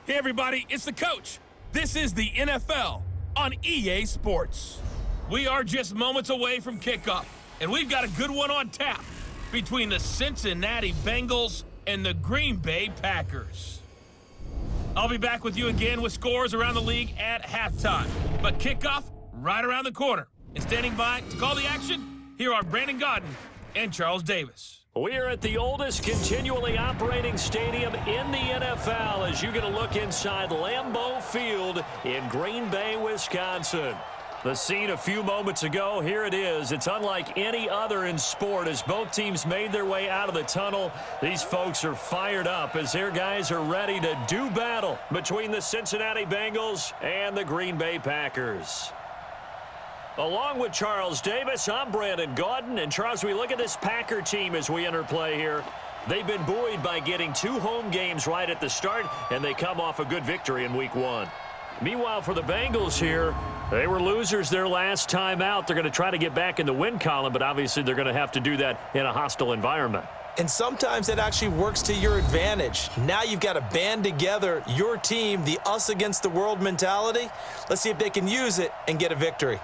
Hey everybody, it's the coach. This is the NFL on EA Sports. We are just moments away from kickoff, and we've got a good one on tap between the Cincinnati Bengals and the Green Bay Packers. I'll be back with you again with scores around the league at halftime, but kickoff right around the corner. And standing by to call the action, here are Brandon Godden and Charles Davis. We are at the oldest continually operating stadium in the NFL as you get a look inside Lambeau Field in Green Bay, Wisconsin. The scene a few moments ago, here it is. It's unlike any other in sport as both teams made their way out of the tunnel. These folks are fired up as their guys are ready to do battle between the Cincinnati Bengals and the Green Bay Packers. Along with Charles Davis, I'm Brandon Godden. And Charles, we look at this Packer team as we enter play here. They've been buoyed by getting 2 home games right at the start, and they come off a good victory in Week 1. Meanwhile, for the Bengals here, they were losers their last time out. They're going to try to get back in the win column, but obviously they're going to have to do that in a hostile environment. And sometimes it actually works to your advantage. Now you've got to band together your team, the us against the world mentality. Let's see if they can use it and get a victory.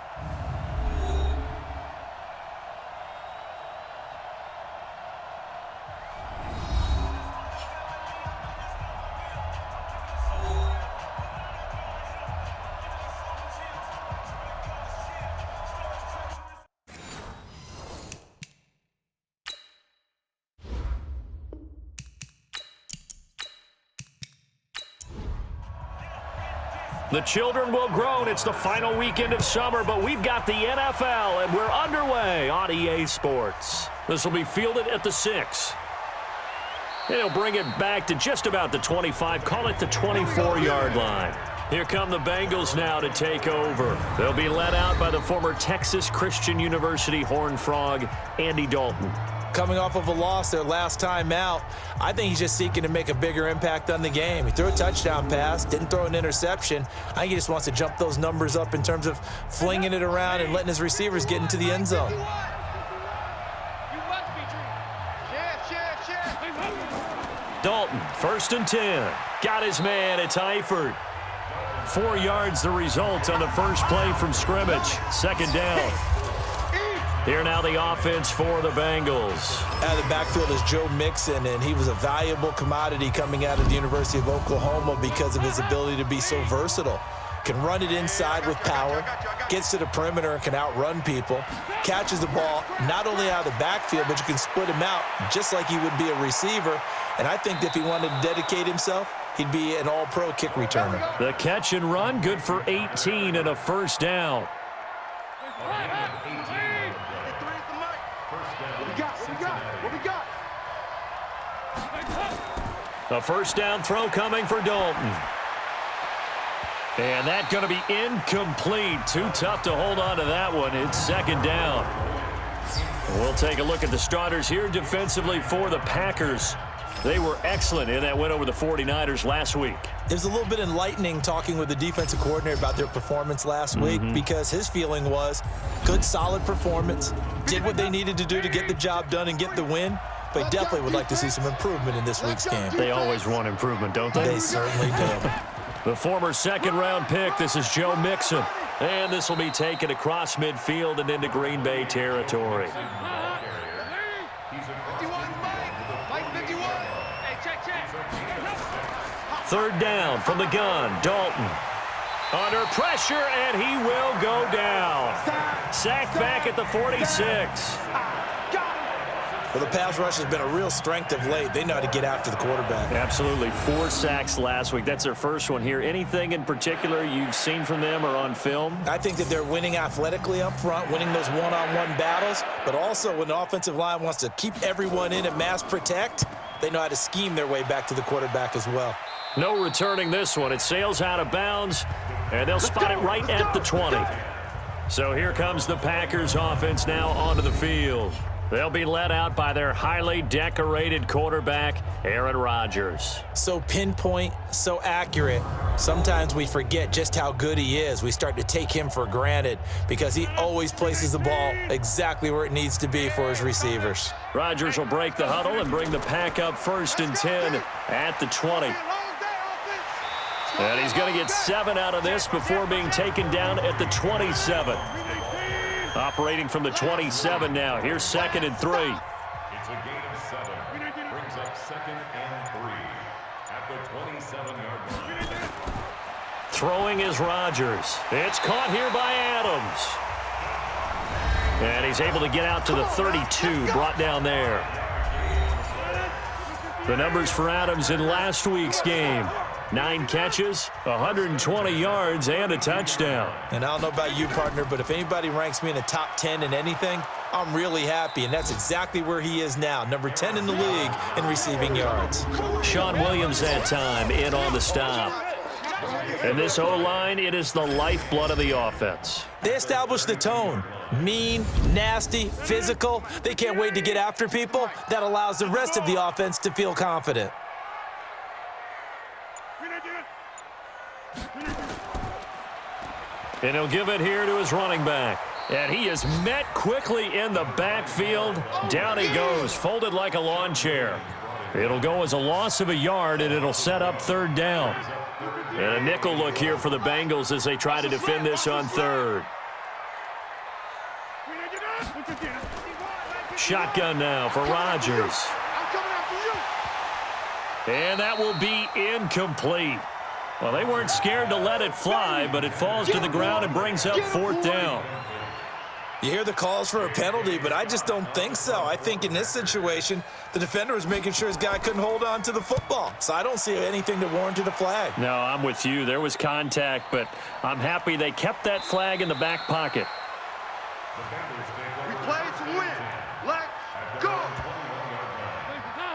The children will groan. It's the final weekend of summer, but we've got the NFL, and we're underway on EA Sports. This will be fielded at the 6. And he'll bring it back to just about the 25, call it the 24-yard line. Here come the Bengals now to take over. They'll be led out by the former Texas Christian University Horned Frog, Andy Dalton. Coming off of a loss their last time out, I think he's just seeking to make a bigger impact on the game. He threw a touchdown pass, didn't throw an interception. I think he just wants to jump those numbers up in terms of flinging it around and letting his receivers get into the end zone. Dalton, 1st and 10. Got his man, it's Eifert. 4 yards the result on the first play from scrimmage. 2nd down. Here now the offense for the Bengals. Out of the backfield is Joe Mixon, and he was a valuable commodity coming out of the University of Oklahoma because of his ability to be so versatile. Can run it inside with power, gets to the perimeter and can outrun people, catches the ball not only out of the backfield, but you can split him out just like he would be a receiver. And I think if he wanted to dedicate himself, he'd be an all-pro kick returner. The catch and run, good for 18 and a 1st down. A 1st down throw coming for Dalton. And that's going to be incomplete. Too tough to hold on to that one. It's 2nd down. We'll take a look at the starters here defensively for the Packers. They were excellent in that win over the 49ers last week. It was a little bit enlightening talking with the defensive coordinator about their performance last week because his feeling was good, solid performance, did what they needed to do to get the job done and get the win, but definitely would like to see some improvement in this week's game. They always want improvement, don't they? They certainly do. The former 2nd-round pick, this is Joe Mixon. And this will be taken across midfield and into Green Bay territory. 3rd down from the gun, Dalton. Under pressure, and he will go down. Sacked back at the 46. Well, the pass rush has been a real strength of late. They know how to get after the quarterback. Absolutely. 4 sacks last week. That's their first one here. Anything in particular you've seen from them or on film? I think that they're winning athletically up front, winning those one-on-one battles, but also when the offensive line wants to keep everyone in and mass protect, they know how to scheme their way back to the quarterback as well. No returning this one. It sails out of bounds, and they'll spot it right at the 20. So here comes the Packers offense now onto the field. They'll be led out by their highly decorated quarterback, Aaron Rodgers. So pinpoint, so accurate. Sometimes we forget just how good he is. We start to take him for granted because he always places the ball exactly where it needs to be for his receivers. Rodgers will break the huddle and bring the pack up 1st and 10 at the 20. And he's going to get 7 out of this before being taken down at the 27. Operating from the 27 now. Here's 2nd and 3. It's a gain of 7. Brings up 2nd and 3 at the 27-yard line. Throwing is Rodgers. It's caught here by Adams. And he's able to get out to the 32, brought down there. The numbers for Adams in last week's game. 9 catches, 120 yards, and a touchdown. And I don't know about you, partner, but if anybody ranks me in the top 10 in anything, I'm really happy, and that's exactly where he is now, number 10 in the league in receiving yards. Sean Williams that time in on the stop. And this O-line, it is the lifeblood of the offense. They established the tone. Mean, nasty, physical. They can't wait to get after people. That allows the rest of the offense to feel confident. And he'll give it here to his running back. And he is met quickly in the backfield. Down he goes, folded like a lawn chair. It'll go as a loss of a yard, and it'll set up 3rd down. And a nickel look here for the Bengals as they try to defend this on 3rd. Shotgun now for Rodgers. And that will be incomplete. Well, they weren't scared to let it fly, but it falls to the ground and brings up 4th down. You hear the calls for a penalty, but I just don't think so. I think in this situation, the defender was making sure his guy couldn't hold on to the football. So I don't see anything to warrant a flag. No, I'm with you. There was contact, but I'm happy they kept that flag in the back pocket. We play to win. Let's go.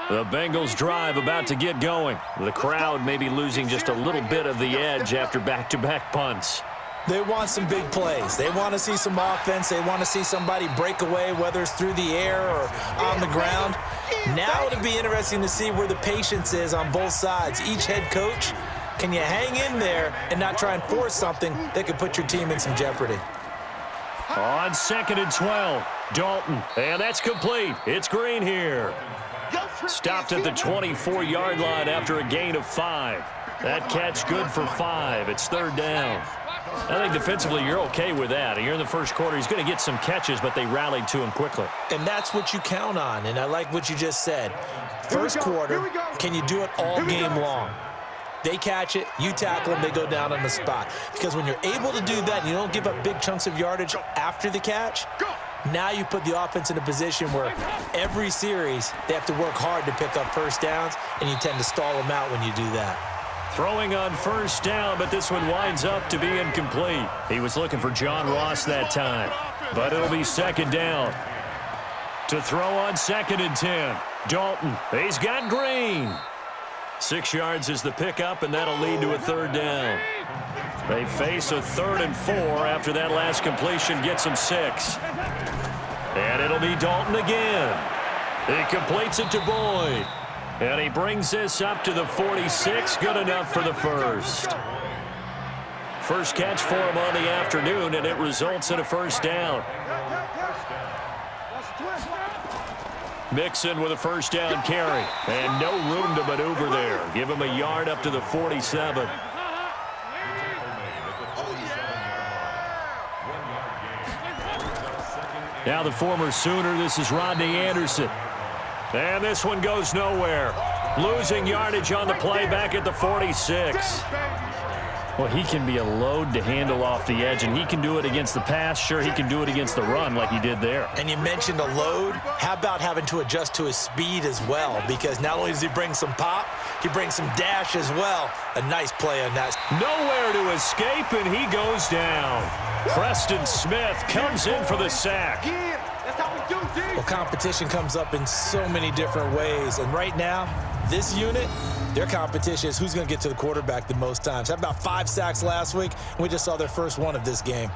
The Bengals drive about to get going. The crowd may be losing just a little bit of the edge after back-to-back punts. They want some big plays. They want to see some offense. They want to see somebody break away, whether it's through the air or on the ground. Now it'll be interesting to see where the patience is on both sides. Each head coach, can you hang in there and not try and force something that could put your team in some jeopardy? On 2nd and 12, Dalton. And that's complete. It's Green here. Stopped at the 24-yard line after a gain of 5. That catch good for 5. It's 3rd down. I think defensively you're okay with that. Here in the first quarter, he's going to get some catches, but they rallied to him quickly. And that's what you count on, and I like what you just said. First quarter, can you do it all game long? They catch it, you tackle them, they go down on the spot. Because when you're able to do that and you don't give up big chunks of yardage after the catch, now you put the offense in a position where every series they have to work hard to pick up 1st downs, and you tend to stall them out when you do that. Throwing on 1st down, but this one winds up to be incomplete. He was looking for John Ross that time, but it'll be 2nd down. To throw on 2nd and 10, Dalton. He's got Green. 6 yards is the pickup, and that'll lead to a 3rd down. They face a 3rd and 4 after that last completion gets them 6. And it'll be Dalton again. He completes it to Boyd. And he brings this up to the 46. Good enough for the 1st. First catch for him on the afternoon, and it results in a 1st down. Mixon with a 1st down carry. And no room to maneuver there. Give him a yard up to the 47. Now the former Sooner, this is Rodney Anderson. And this one goes nowhere. Losing yardage on the play back at the 46. Well, he can be a load to handle off the edge, and he can do it against the pass. Sure, he can do it against the run like he did there. And you mentioned a load. How about having to adjust to his speed as well? Because not only does he bring some pop, he brings some dash as well. A nice play on that. Nowhere to escape, and he goes down. Preston Smith comes in for the sack. Well, competition comes up in so many different ways. And right now, this unit, their competition is who's going to get to the quarterback the most times. Had about 5 sacks last week, and we just saw their first one of this game.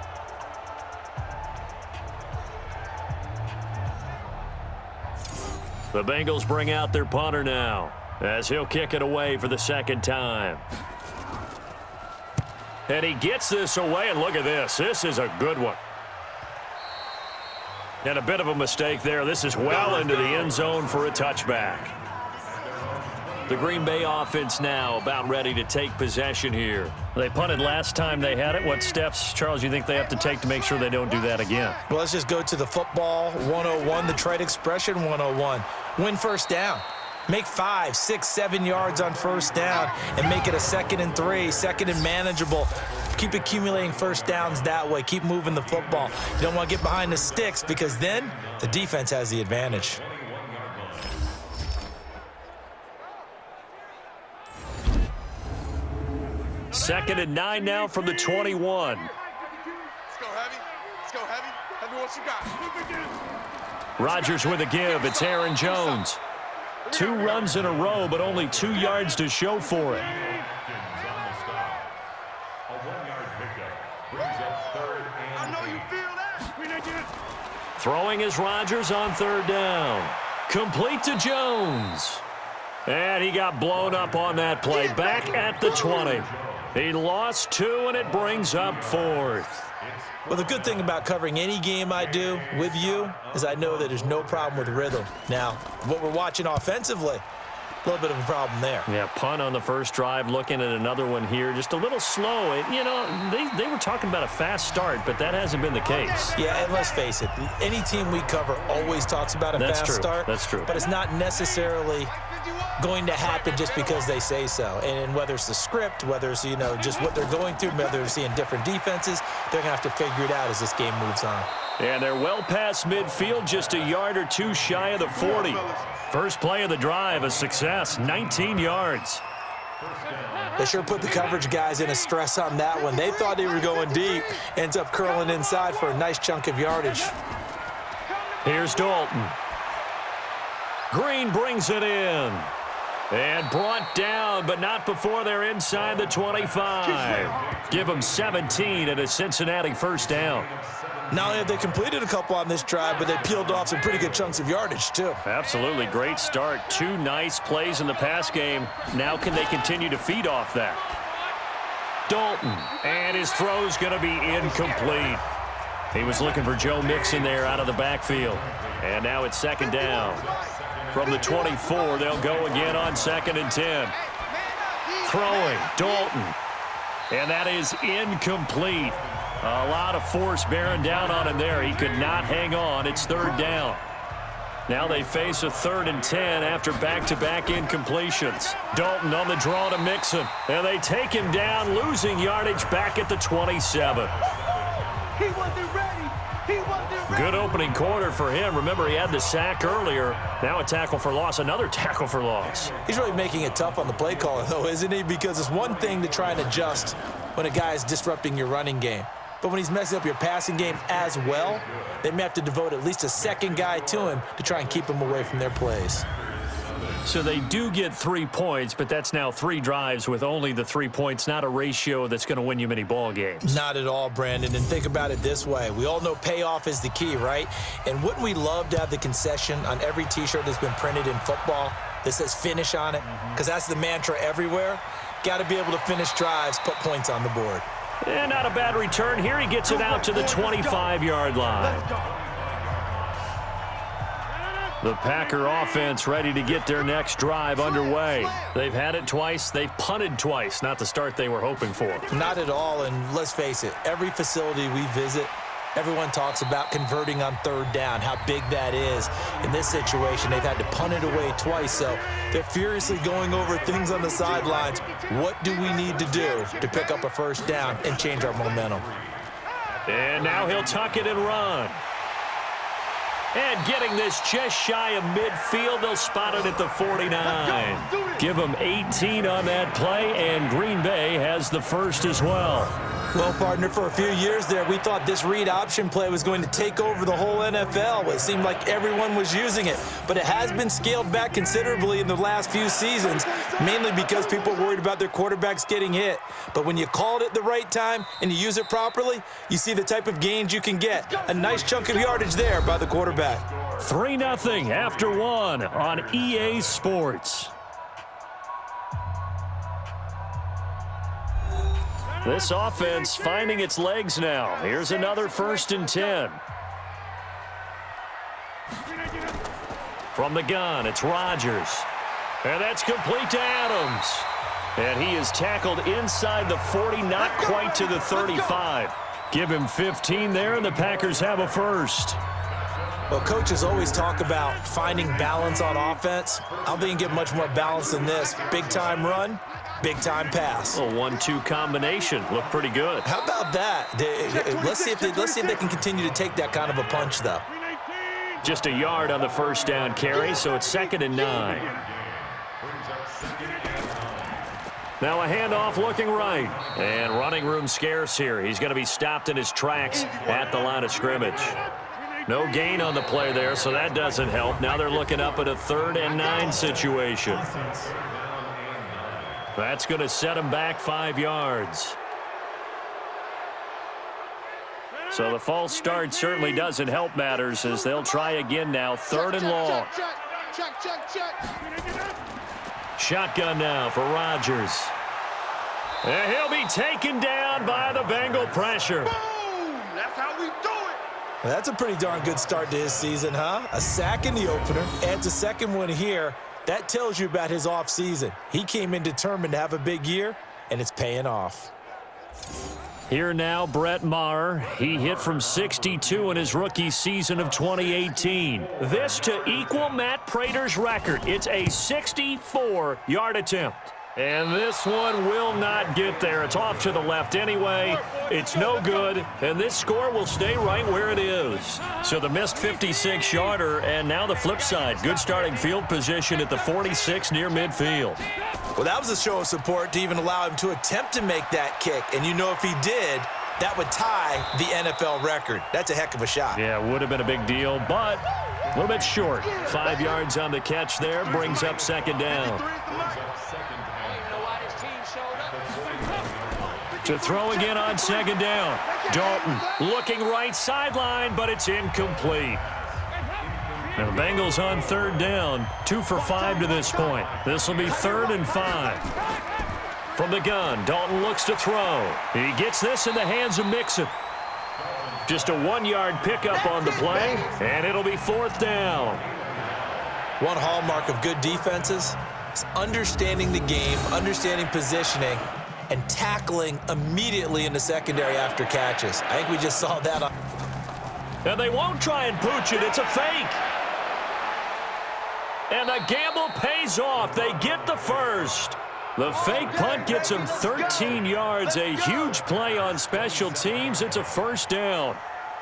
The Bengals bring out their punter now as he'll kick it away for the 2nd time. And he gets this away, and look at this. This is a good one. And a bit of a mistake there. This is well into the end zone for a touchback. The Green Bay offense now about ready to take possession here. They punted last time they had it. What steps, Charles, you think they have to take to make sure they don't do that again? Well, let's just go to the football 101, the trade expression 101. Win first down. Make 5, 6, 7 yards on first down and make it a 2nd and 3, 2nd and manageable. Keep accumulating first downs that way. Keep moving the football. You don't want to get behind the sticks because then the defense has the advantage. Second and 9 now from the 21. Let's go heavy. Let's go heavy. Heavy, what you got? Rodgers with a give. It's Aaron Jones. 2 runs in a row, but only 2 yards to show for it. I know you feel that. Throwing is Rodgers on 3rd down. Complete to Jones. And he got blown up on that play. Back at the 20. He lost 2, and it brings up 4th. Well, the good thing about covering any game I do with you is I know that there's no problem with rhythm. Now, what we're watching offensively, a little bit of a problem there. Yeah, punt on the first drive, looking at another one here. Just a little slow. You know, they were talking about a fast start, but that hasn't been the case. Yeah, and let's face it, any team we cover always talks about a fast start. That's true. But it's not necessarily going to happen just because they say so. And whether it's the script, whether it's, you know, just what they're going through, whether they're seeing different defenses, they're going to have to figure it out as this game moves on. And they're well past midfield, just a yard or 2 shy of the 40. First play of the drive, a success, 19 yards. They sure put the coverage guys in a stress on that one. They thought they were going deep. Ends up curling inside for a nice chunk of yardage. Here's Dalton. Green brings it in. And brought down, but not before they're inside the 25. Give them 17 and a Cincinnati first down. Not only have they completed a couple on this drive, but they peeled off some pretty good chunks of yardage, too. Absolutely. Great start. 2 nice plays in the pass game. Now can they continue to feed off that? Dalton. And his throw's going to be incomplete. He was looking for Joe Mixon there out of the backfield. And now it's 2nd down. From the 24, they'll go again on 2nd and 10. Throwing, Dalton. And that is incomplete. A lot of force bearing down on him there. He could not hang on. It's 3rd down. Now they face a 3rd and 10 after back-to-back incompletions. Dalton on the draw to Mixon. And they take him down, losing yardage back at the 27. He wasn't ready. He wasn't ready. Good opening quarter for him. Remember, he had the sack earlier. Now a tackle for loss, another tackle for loss. He's really making it tough on the play caller, though, isn't he? Because it's one thing to try and adjust when a guy is disrupting your running game. But when he's messing up your passing game as well, they may have to devote at least a 2nd guy to him to try and keep him away from their plays. So they do get 3 points, but that's now 3 drives with only the 3 points, not a ratio that's going to win you many ball games. Not at all, Brandon. And think about it this way. We all know payoff is the key, right? And wouldn't we love to have the concession on every T-shirt that's been printed in football that says finish on it? Because that's the mantra everywhere. Got to be able to finish drives, put points on the board. And not a bad return here. He gets it out to the 25-yard line. The Packer offense ready to get their next drive underway. They've had it twice. They've punted twice. Not the start they were hoping for. Not at all, and let's face it, every facility we visit, everyone talks about converting on 3rd down, how big that is. In this situation, they've had to punt it away twice, so they're furiously going over things on the sidelines. What do we need to do to pick up a first down and change our momentum? And now he'll tuck it and run. And getting this just shy of midfield, they'll spot it at the 49. Give them 18 on that play, and Green Bay has the first as well. Well, partner, for a few years there, we thought this read option play was going to take over the whole NFL. It seemed like everyone was using it, but it has been scaled back considerably in the last few seasons, mainly because people are worried about their quarterbacks getting hit. But when you call it at the right time and you use it properly, you see the type of gains you can get. A nice chunk of yardage there by the quarterback. 3-0 after 1 on EA Sports. This offense finding its legs now. Here's another 1st and 10. From the gun, it's Rodgers. And that's complete to Adams. And he is tackled inside the 40, not quite to the 35. Give him 15 there, and the Packers have a first. Well, coaches always talk about finding balance on offense. I don't think you can get much more balance than this. Big-time run, big-time pass. A 1-2 combination. Looked pretty good. How about that? Let's see if they can continue to take that kind of a punch, though. Just a yard on the first down carry, so it's 2nd and 9. Now a handoff looking right. And running room scarce here. He's going to be stopped in his tracks at the line of scrimmage. No gain on the play there, so that doesn't help. Now they're looking up at a 3rd and 9 situation. That's going to set him back 5 yards. So the false start certainly doesn't help matters as they'll try again now. 3rd and long. Shotgun now for Rodgers. And he'll be taken down by the Bengal pressure. Boom! That's how we do it. That's a pretty darn good start to his season, huh? A sack in the opener, adds a second one here. That tells you about his offseason. He came in determined to have a big year, and it's paying off. Here now, Brett Maher. He hit from 62 in his rookie season of 2018. This to equal Matt Prater's record. It's a 64-yard attempt. And this one will not get there. It's off to the left anyway. It's no good, and this score will stay right where it is. So the missed 56-yarder, and now the flip side. Good starting field position at the 46 near midfield. Well, that was a show of support to even allow him to attempt to make that kick. And you know if he did, that would tie the NFL record. That's a heck of a shot. Yeah, it would have been a big deal, but a little bit short. 5 yards on the catch there, brings up 2nd down. To throw again on 2nd down. Dalton looking right sideline, but it's incomplete. And the Bengals on 3rd down, 2 for 5 to this point. This will be 3rd and 5. From the gun, Dalton looks to throw. He gets this in the hands of Mixon. Just a 1-yard pickup on the play, and it'll be 4th down. One hallmark of good defenses is understanding the game, understanding positioning, and tackling immediately in the secondary after catches. I think we just saw that. And they won't try and pooch it. It's a fake. And the gamble pays off. They get the first. The fake punt gets them 13 yards. A huge play on special teams. It's a 1st down.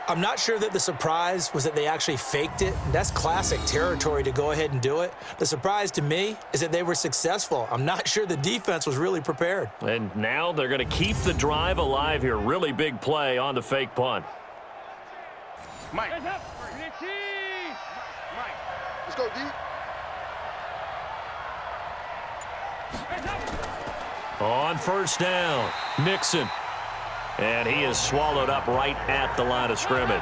I'm not sure that the surprise was that they actually faked it. That's classic territory to go ahead and do it. The surprise to me is that they were successful. I'm not sure the defense was really prepared. And now they're going to keep the drive alive here. Really big play on the fake punt. Mike, let's go, D. On 1st down, Mixon. And he is swallowed up right at the line of scrimmage.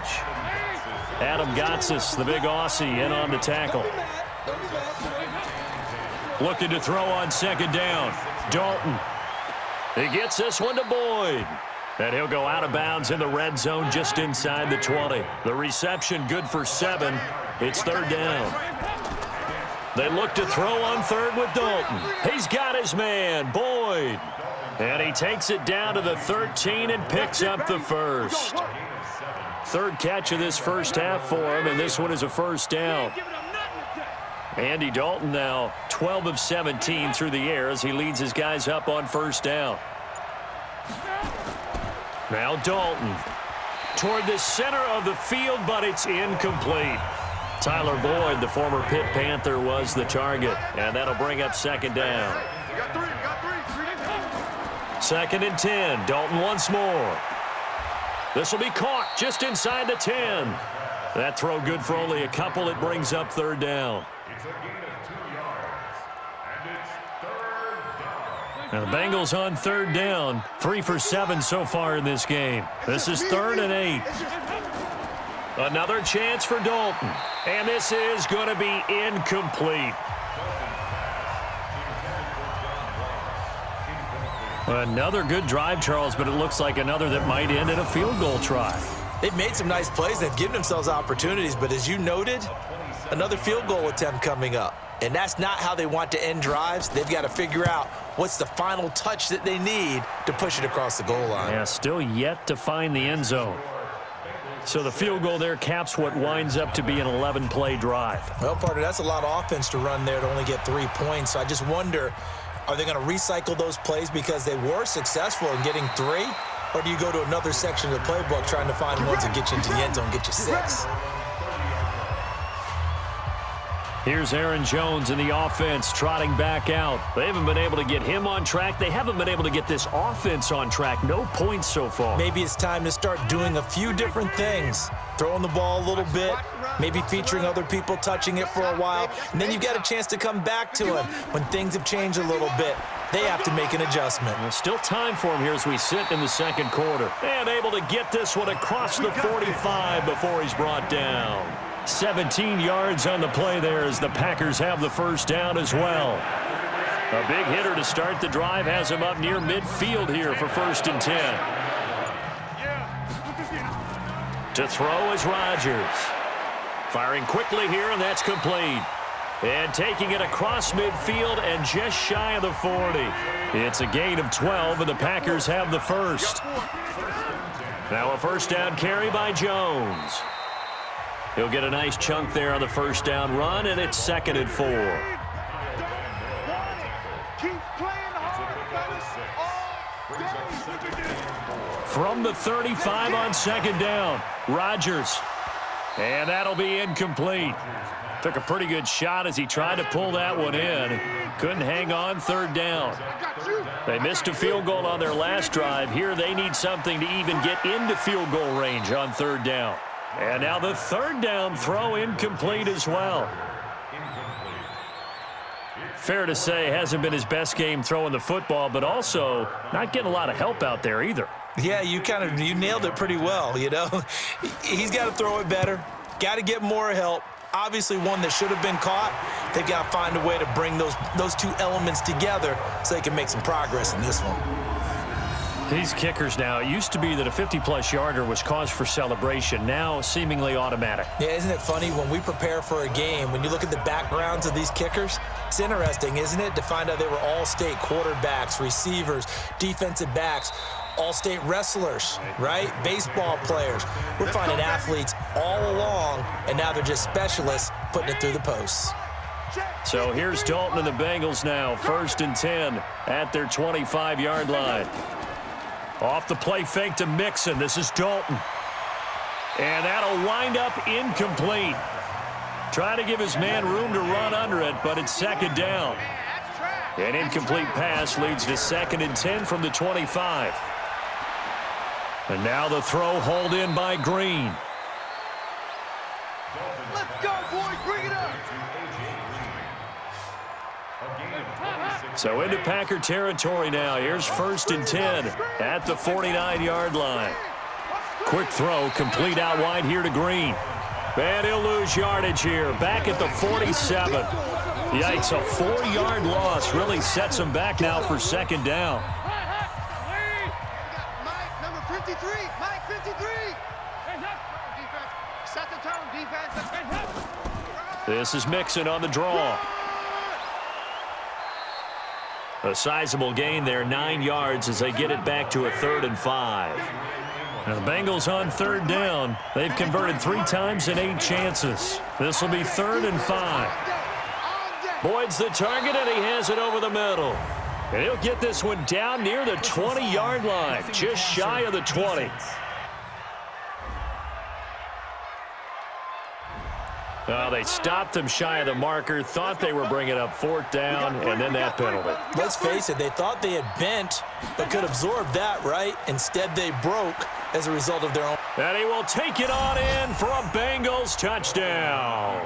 Adam Gotsis, the big Aussie, in on the tackle. Looking to throw on 2nd down. Dalton. He gets this one to Boyd. And he'll go out of bounds in the red zone just inside the 20. The reception good for 7. It's 3rd down. They look to throw on 3rd with Dalton. He's got his man, Boyd. And he takes it down to the 13 and picks up the first. 3rd catch of this first half for him, and this one is a 1st down. Andy Dalton now 12 of 17 through the air as he leads his guys up on 1st down. Now Dalton toward the center of the field, but it's incomplete. Tyler Boyd, the former Pitt Panther, was the target, and that'll bring up 2nd down. 2nd and 10. Dalton once more. This will be caught just inside the 10. That throw good for only a couple. It brings up 3rd down. It's a gain of 2 yards, and it's 3rd down. Now the Bengals on 3rd down. 3 for 7 so far in this game. This is 3rd and 8. Another chance for Dalton. And this is going to be incomplete. Another good drive, Charles, but it looks like another that might end in a field goal try. They've made some nice plays. They've given themselves opportunities, but as you noted, another field goal attempt coming up. And that's not how they want to end drives. They've got to figure out what's the final touch that they need to push it across the goal line. Yeah, still yet to find the end zone. So the field goal there caps what winds up to be an 11-play drive. Well, partner, that's a lot of offense to run there to only get 3 points. So I just wonder, are they going to recycle those plays because they were successful in getting 3? Or do you go to another section of the playbook trying to find ones that get you into the end zone, get you 6? Here's Aaron Jones in the offense trotting back out. They haven't been able to get him on track. They haven't been able to get this offense on track. No points so far. Maybe it's time to start doing a few different things. Throwing the ball a little bit, maybe featuring other people touching it for a while, and then you've got a chance to come back to him when things have changed a little bit. They have to make an adjustment. There's still time for him here as we sit in the second quarter. And able to get this one across the 45 before he's brought down. 17 yards on the play there as the Packers have the first down as well. A big hitter to start the drive has him up near midfield here for 1st and 10. To throw is Rodgers. Firing quickly here, and that's complete. And taking it across midfield and just shy of the 40. It's a gain of 12, and the Packers have the first. Now a first down carry by Jones. He'll get a nice chunk there on the first down run, and it's 2nd and 4. From the 35 on 2nd down, Rodgers. And that'll be incomplete. Took a pretty good shot as he tried to pull that one in. Couldn't hang on 3rd down. They missed a field goal on their last drive. Here they need something to even get into field goal range on 3rd down. And now the 3rd down throw incomplete as well. Fair to say, hasn't been his best game throwing the football, but also not getting a lot of help out there either. Yeah, you nailed it pretty well, you know. He's got to throw it better. Got to get more help. Obviously one that should have been caught. They've got to find a way to bring those two elements together so they can make some progress in this one. These kickers now, it used to be that a 50-plus yarder was cause for celebration. Now seemingly automatic. Yeah, isn't it funny when we prepare for a game, when you look at the backgrounds of these kickers, it's interesting, isn't it, to find out they were all-state quarterbacks, receivers, defensive backs, all-state wrestlers, right? Baseball players. We're finding athletes all along, and now they're just specialists putting it through the posts. So here's Dalton and the Bengals now, 1st and 10 at their 25-yard line. Off the play fake to Mixon. This is Dalton. And that'll wind up incomplete. Try to give his man room to run under it, but it's 2nd down. An incomplete pass leads to 2nd and 10 from the 25. And now the throw hauled in by Green. Let's go, boys. Bring it up. So into Packer territory now. Here's 1st and 10 at the 49-yard line. Quick throw, complete out wide here to Green. And he'll lose yardage here, back at the 47. Yikes, a 4-yard loss really sets him back now for 2nd down. Mike, number 53. Mike, 53. Set the tone, defense. This is Mixon on the draw. A sizable gain there, 9 yards as they get it back to a 3rd and 5. Now the Bengals on 3rd down. They've converted 3 times in 8 chances. This will be 3rd and 5. Boyd's the target, and he has it over the middle. And he'll get this one down near the 20-yard line, just shy of the 20. They stopped him shy of the marker, thought they were bringing up 4th down, and then that penalty. Let's face it, they thought they had bent, but could absorb that, right? Instead, they broke as a result of their own. And he will take it on in for a Bengals touchdown.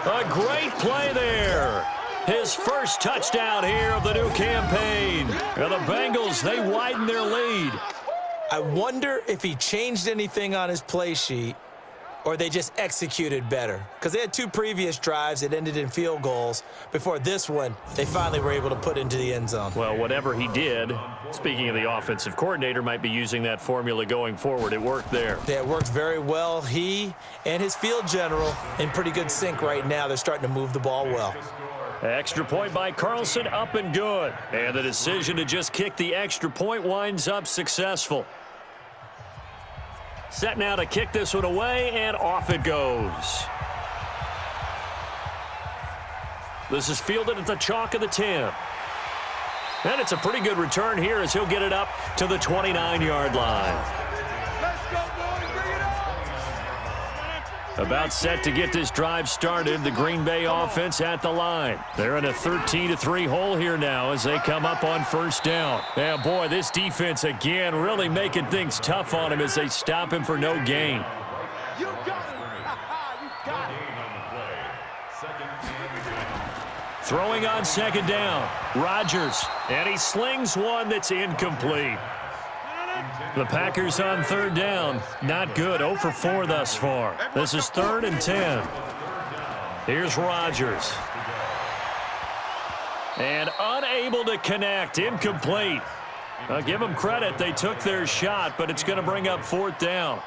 A great play there. His first touchdown here of the new campaign. And the Bengals, they widen their lead. I wonder if he changed anything on his play sheet or they just executed better? Because they had 2 previous drives that ended in field goals. Before this one, they finally were able to put into the end zone. Well, whatever he did, speaking of the offensive coordinator, might be using that formula going forward. It worked there. Yeah, it worked very well. He and his field general in pretty good sync right now. They're starting to move the ball well. Extra point by Carlson, up and good. And the decision to just kick the extra point winds up successful. Set now to kick this one away, and off it goes. This is fielded at the chalk of the 10. And it's a pretty good return here as he'll get it up to the 29-yard line. Let's go, boys. Bring it on. About set to get this drive started, the Green Bay offense at the line. They're in a 13-3 hole here now as they come up on first down. And boy, this defense again really making things tough on him as they stop him for no gain. You got it. You got it. Throwing on second down, Rodgers, and he slings one that's incomplete. The Packers on third down, not good, 0 for 4 thus far. This is 3rd and 10. Here's Rodgers. And unable to connect, incomplete. I'll give them credit, they took their shot, but it's going to bring up 4th down.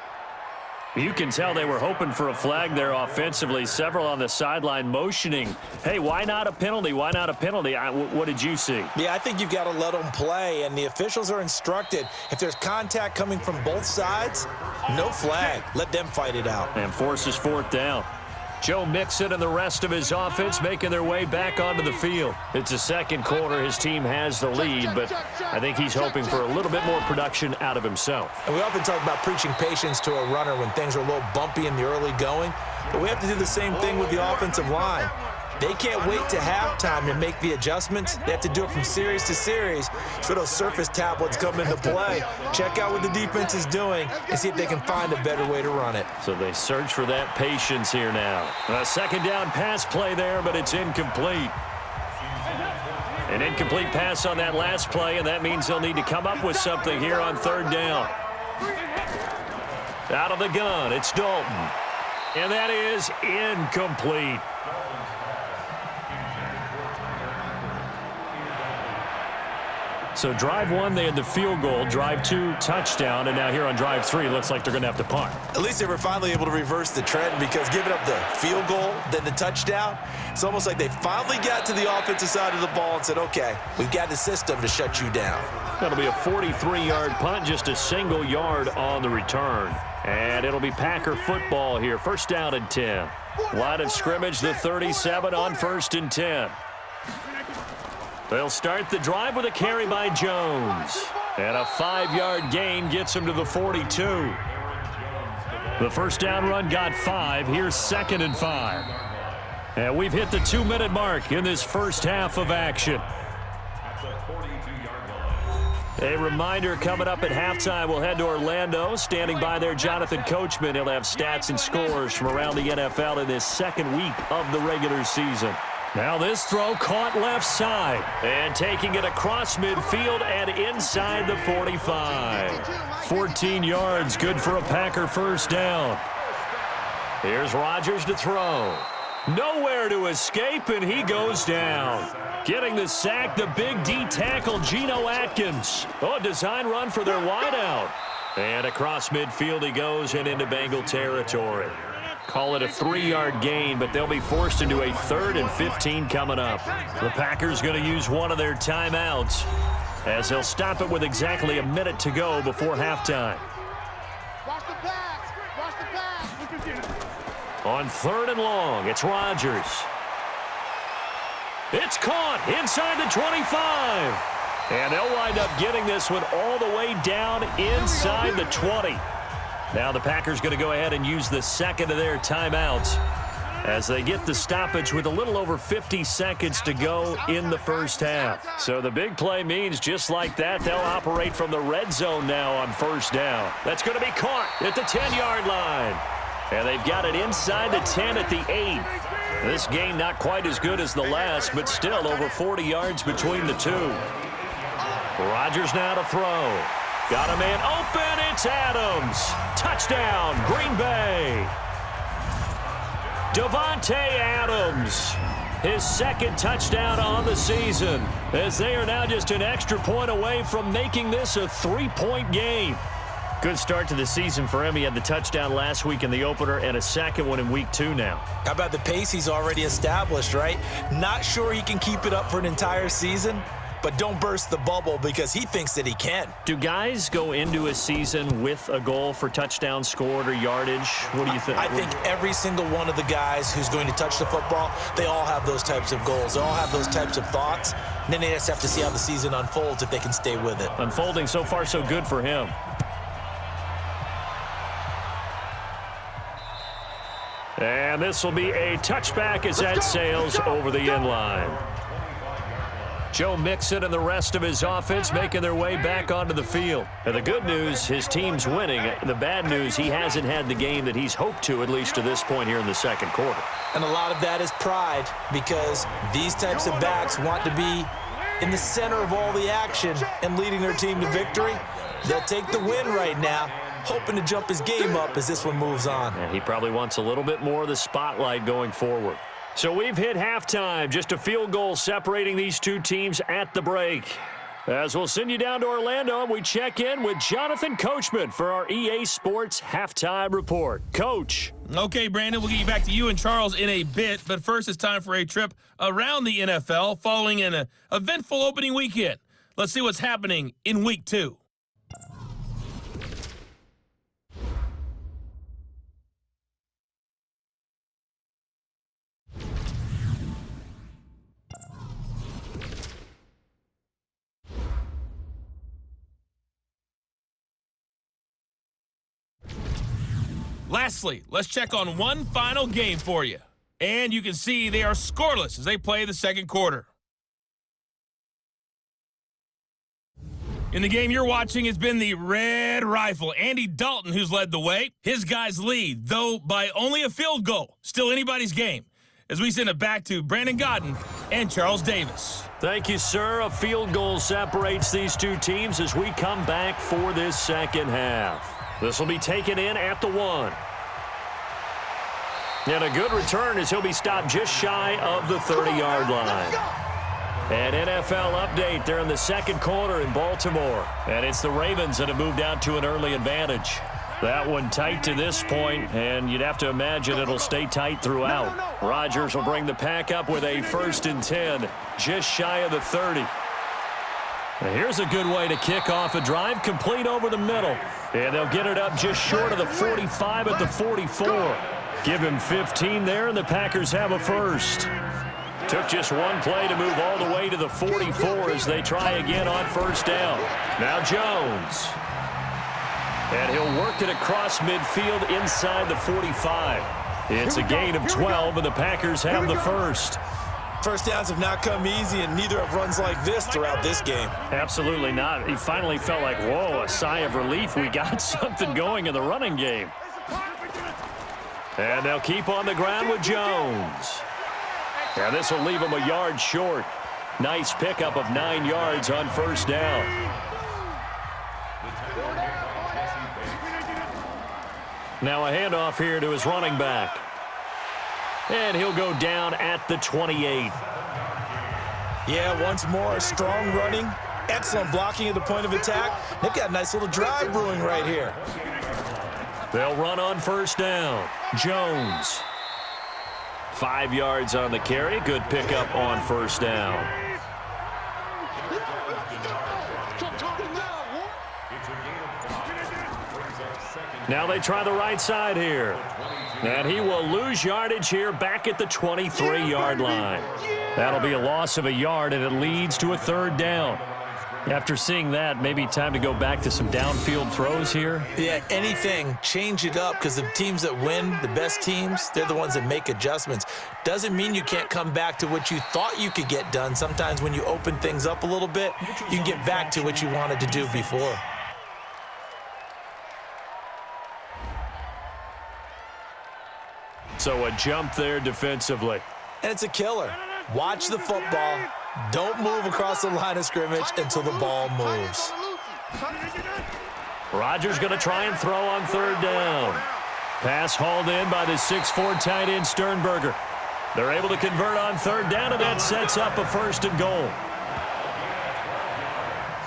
You can tell they were hoping for a flag there offensively. Several on the sideline motioning, hey, why not a penalty? Why not a penalty? What did you see? Yeah, I think you've got to let them play, and the officials are instructed, if there's contact coming from both sides, no flag. Let them fight it out. And forces 4th down. Joe Mixon and the rest of his offense making their way back onto the field. It's the second quarter. His team has the lead, but I think he's hoping for a little bit more production out of himself. And we often talk about preaching patience to a runner when things are a little bumpy in the early going, but we have to do the same thing with the offensive line. They can't wait to halftime to make the adjustments. They have to do it from series to series so those surface tablets come into play. Check out what the defense is doing and see if they can find a better way to run it. So they search for that patience here now. A second down pass play there, but it's incomplete. An incomplete pass on that last play, and that means they'll need to come up with something here on third down. Out of the gun, it's Dalton. And that is incomplete. So drive 1, they had the field goal. Drive 2, touchdown. And now here on drive 3, looks like they're going to have to punt. At least they were finally able to reverse the trend, because giving up the field goal, then the touchdown, it's almost like they finally got to the offensive side of the ball and said, okay, we've got the system to shut you down. That'll be a 43-yard punt, just a single yard on the return. And it'll be Packer football here. First down and 10. Line of scrimmage, the 37 on 1st and 10. They'll start the drive with a carry by Jones. And a 5-yard gain gets him to the 42. The first down run got 5. Here's 2nd and 5. And we've hit the 2-minute mark in this first half of action. A reminder, coming up at halftime, we'll head to Orlando. Standing by there, Jonathan Coachman. He'll have stats and scores from around the NFL in this second week of the regular season. Now this throw caught left side, and taking it across midfield and inside the 45. 14 yards, good for a Packer first down. Here's Rodgers to throw. Nowhere to escape, and he goes down. Getting the sack, the big D tackle, Geno Atkins. Oh, a design run for their wideout. And across midfield he goes and into Bengal territory. Call it a 3-yard gain, but they'll be forced into a 3rd and 15 coming up. The Packers going to use one of their timeouts as they'll stop it with exactly a minute to go before halftime. Watch the pass. Watch the pass. On 3rd and long, it's Rodgers. It's caught inside the 25. And they'll wind up getting this one all the way down inside the 20. Now the Packers going to go ahead and use the second of their timeouts as they get the stoppage with a little over 50 seconds to go in the first half. So the big play means just like that, they'll operate from the red zone now on first down. That's going to be caught at the 10-yard line. And they've got it inside the 10 at the 8. This gain not quite as good as the last, but still over 40 yards between the two. Rodgers now to throw. Got a man open, it's Adams. Touchdown, Green Bay. Davante Adams, his second touchdown on the season, as they are now just an extra point away from making this a 3-point game. Good start to the season for him. He had the touchdown last week in the opener and a second one in week 2 now. How about the pace he's already established, right? Not sure he can keep it up for an entire season, but don't burst the bubble because he thinks that he can. Do guys go into a season with a goal for touchdown scored or yardage? What do you think? I think every single one of the guys who's going to touch the football, they all have those types of goals. They all have those types of thoughts. And then they just have to see how the season unfolds if they can stay with it. Unfolding so far so good for him. And this will be a touchback as that sails over the end line. Joe Mixon and the rest of his offense making their way back onto the field. And the good news, his team's winning. The bad news, he hasn't had the game that he's hoped to, at least to this point here in the second quarter. And a lot of that is pride because these types of backs want to be in the center of all the action and leading their team to victory. They'll take the win right now, hoping to jump his game up as this one moves on. And he probably wants a little bit more of the spotlight going forward. So we've hit halftime, just a field goal separating these two teams at the break. As we'll send you down to Orlando, and we check in with Jonathan Coachman for our EA Sports Halftime Report. Coach. Okay, Brandon, we'll get you back to you and Charles in a bit, but first it's time for a trip around the NFL following an eventful opening weekend. Let's see what's happening in Week 2. Lastly, let's check on one final game for you. And you can see they are scoreless as they play the second quarter. In the game you're watching, it's been the Red Rifle, Andy Dalton, who's led the way. His guys lead, though by only a field goal. Still anybody's game. As we send it back to Brandon Godden and Charles Davis. Thank you, sir. A field goal separates these two teams as we come back for this second half. This will be taken in at the 1. And a good return as he'll be stopped just shy of the 30-yard line. An NFL update there in the second quarter in Baltimore. And it's the Ravens that have moved out to an early advantage. That one tight to this point, and you'd have to imagine it'll stay tight throughout. Rodgers will bring the pack up with a 1st and 10, just shy of the 30. And here's a good way to kick off a drive, complete over the middle. And they'll get it up just short of the 45 at the 44. Give him 15 there, and the Packers have a first. Took just one play to move all the way to the 44 as they try again on 1st down. Now Jones. And he'll work it across midfield inside the 45. It's a gain of 12, and the Packers have the first. First downs have not come easy, and neither have runs like this throughout this game. Absolutely not. He finally felt like, whoa, a sigh of relief. We got something going in the running game. And they'll keep on the ground with Jones. And this will leave him a yard short. Nice pickup of 9 yards on 1st down. Now a handoff here to his running back. And he'll go down at the 28. Yeah, once more, strong running, excellent blocking at the point of attack. They've got a nice little drive brewing right here. They'll run on 1st down. Jones. 5 yards on the carry. Good pickup on 1st down. Now they try the right side here. And he will lose yardage here back at the 23-yard line. That'll be a loss of a yard, and it leads to a 3rd down. After seeing that, maybe time to go back to some downfield throws here. Yeah, anything. Change it up because the teams that win, the best teams, they're the ones that make adjustments. Doesn't mean you can't come back to what you thought you could get done. Sometimes when you open things up a little bit, you can get back to what you wanted to do before. So a jump there defensively. And it's a killer. Watch the football. Don't move across the line of scrimmage until the ball moves. Rodgers going to try and throw on 3rd down. Pass hauled in by the 6'4" tight end Sternberger. They're able to convert on third down, and that sets up a 1st and goal.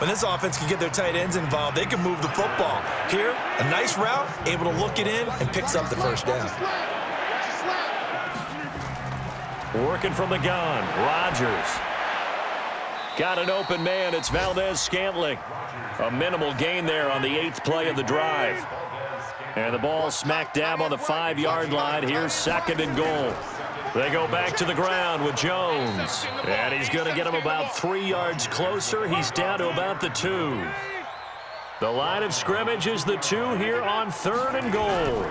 When this offense can get their tight ends involved, they can move the football. Here, a nice route, able to look it in, and picks up the 1st down. Working from the gun, Rodgers. Got an open man, it's Valdez-Scantling. A minimal gain there on the 8th play of the drive. And the ball smack dab on the 5-yard line. Here's 2nd and goal. They go back to the ground with Jones. And he's going to get him about 3 yards closer. He's down to about the 2. The line of scrimmage is the 2 here on 3rd and goal.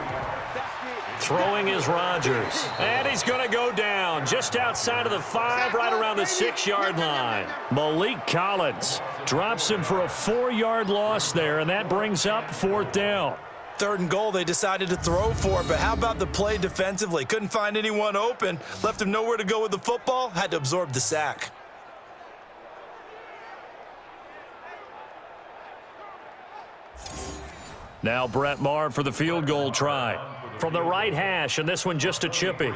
Throwing is Rodgers. And he's going to go down just outside of the 5, right around the 6-yard line. Malik Collins drops him for a 4-yard loss there, and that brings up 4th down. 3rd and goal, they decided to throw for it, but how about the play defensively? Couldn't find anyone open, left him nowhere to go with the football, had to absorb the sack. Now Brett Maher for the field goal try. From the right hash, and this one just a chippy.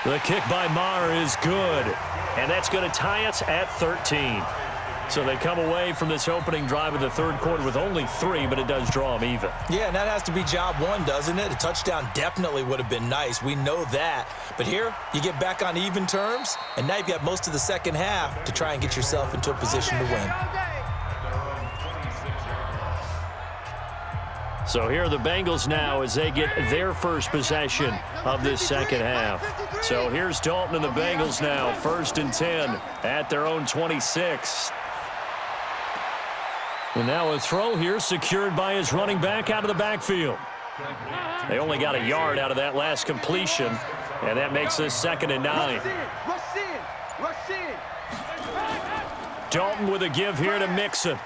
The kick by Maher is good, and that's going to tie us at 13. So they come away from this opening drive in the 3rd quarter with only 3, but it does draw them even. Yeah, and that has to be job 1, doesn't it? A touchdown definitely would have been nice. We know that. But here, you get back on even terms, and now you've got most of the 2nd half to try and get yourself into a position to win. So here are the Bengals now as they get their first possession of this 2nd half. So here's Dalton and the Bengals now, 1st and 10 at their own 26. And now a throw here secured by his running back out of the backfield. They only got a yard out of that last completion, and that makes this 2nd and 9. Dalton with a give here to Mixon.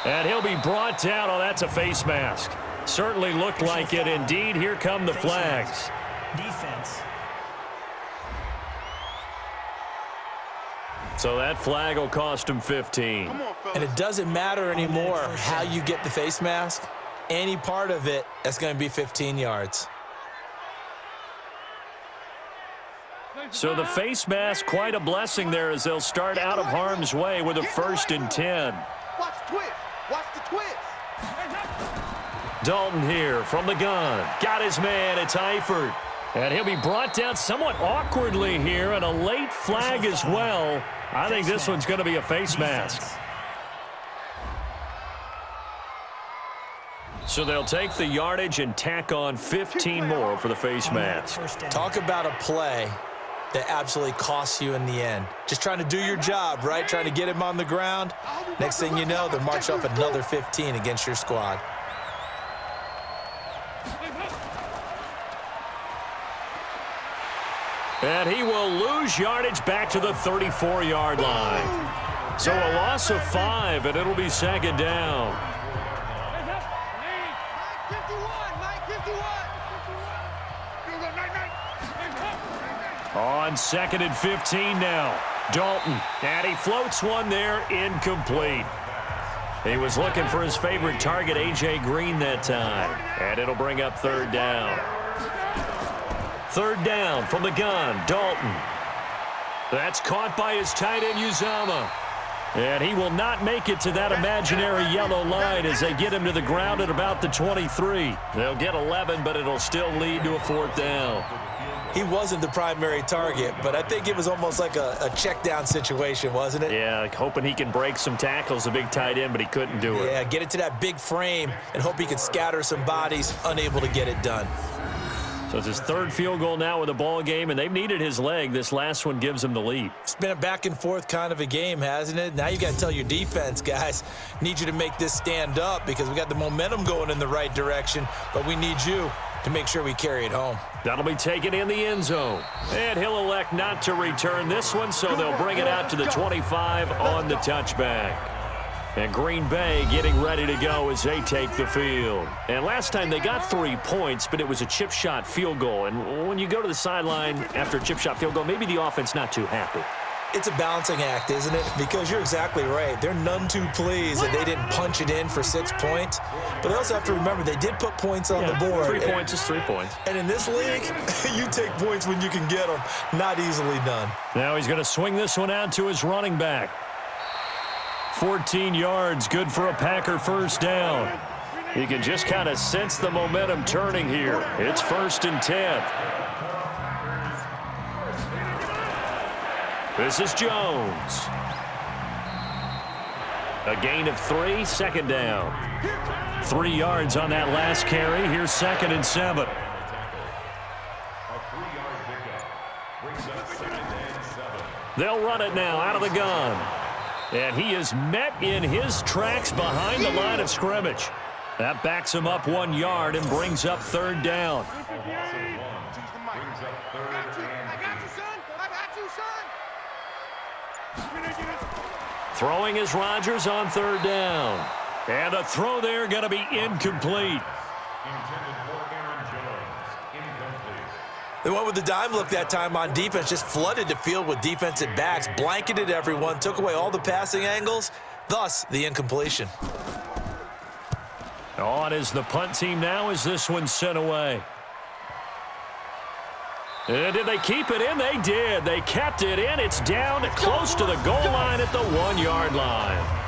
And he'll be brought down. Oh, that's a face mask. Certainly looked like it. Indeed, here come the flags. Defense. So that flag will cost him 15. And it doesn't matter anymore how you get the face mask. Any part of it, that's going to be 15 yards. So the face mask, quite a blessing there as they'll start out of harm's way with a 1st and 10. Watch the twist. Watch the twist. Dalton here from the gun. Got his man. It's Eifert. And he'll be brought down somewhat awkwardly here, and a late flag as well. I think this one's going to be a face mask. So they'll take the yardage and tack on 15 more for the face mask. Talk about a play that absolutely costs you in the end. Just trying to do your job, right? Trying to get him on the ground. Next thing you know, they'll march off another 15 against your squad. And he will lose yardage back to the 34-yard line. So a loss of 5, and it'll be 2nd down. On 2nd and 15 now. Dalton, and he floats one there, incomplete. He was looking for his favorite target, A.J. Green, that time. And it'll bring up 3rd down. 3rd down from the gun, Dalton. That's caught by his tight end, Uzama. And he will not make it to that imaginary yellow line as they get him to the ground at about the 23. They'll get 11, but it'll still lead to a 4th down. He wasn't the primary target, but I think it was almost like a check down situation, wasn't it? Yeah, like hoping he can break some tackles, a big tight end, but he couldn't do it. Yeah, get it to that big frame and hope he could scatter some bodies, unable to get it done. So it's his 3rd field goal now with the ball game, and they've needed his leg. This last one gives him the lead. It's been a back and forth kind of a game, hasn't it? Now you got to tell your defense, guys, need you to make this stand up because we got the momentum going in the right direction, but we need you to make sure we carry it home. That'll be taken in the end zone. And he'll elect not to return this one, so they'll bring it out to the 25 on the touchback. And Green Bay getting ready to go as they take the field. And last time they got 3 points, but it was a chip shot field goal. And when you go to the sideline after a chip shot field goal, maybe the offense not too happy. It's a balancing act, isn't it? Because you're exactly right. They're none too pleased that they didn't punch it in for 6 points. But they also have to remember they did put points on the board. 3 points is 3 points. And in this league, you take points when you can get them. Not easily done. Now he's going to swing this one out to his running back. 14 yards, good for a Packer first down. You can just kind of sense the momentum turning here. It's 1st and 10. This is Jones. A gain of 3, 2nd down. 3 yards on that last carry. Here's 2nd and 7. They'll run it now out of the gun. And he is met in his tracks behind the line of scrimmage. That backs him up 1 yard and brings up 3rd down. Throwing is Rodgers on 3rd down. And a throw there going to be incomplete. They went with the dime look that time on defense, just flooded the field with defensive backs, blanketed everyone, took away all the passing angles, thus the incompletion. On is the punt team now as this one's sent away. And did they keep it in? They did. They kept it in. It's down close to the goal line at the 1 yard line.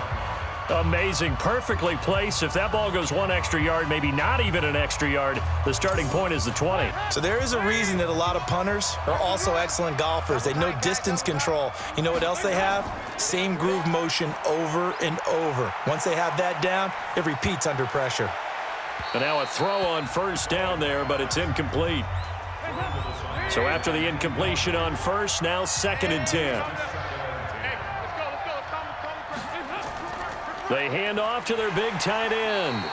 Amazing. Perfectly placed. If that ball goes 1 extra yard, maybe not even an extra yard, the starting point is the 20. So there is a reason that a lot of punters are also excellent golfers. They know distance control. You know what else they have? Same groove motion over and over. Once they have that down, it repeats under pressure. And now a throw on 1st down there, but it's incomplete. So after the incompletion on 1st, now 2nd and 10. They hand off to their big tight end.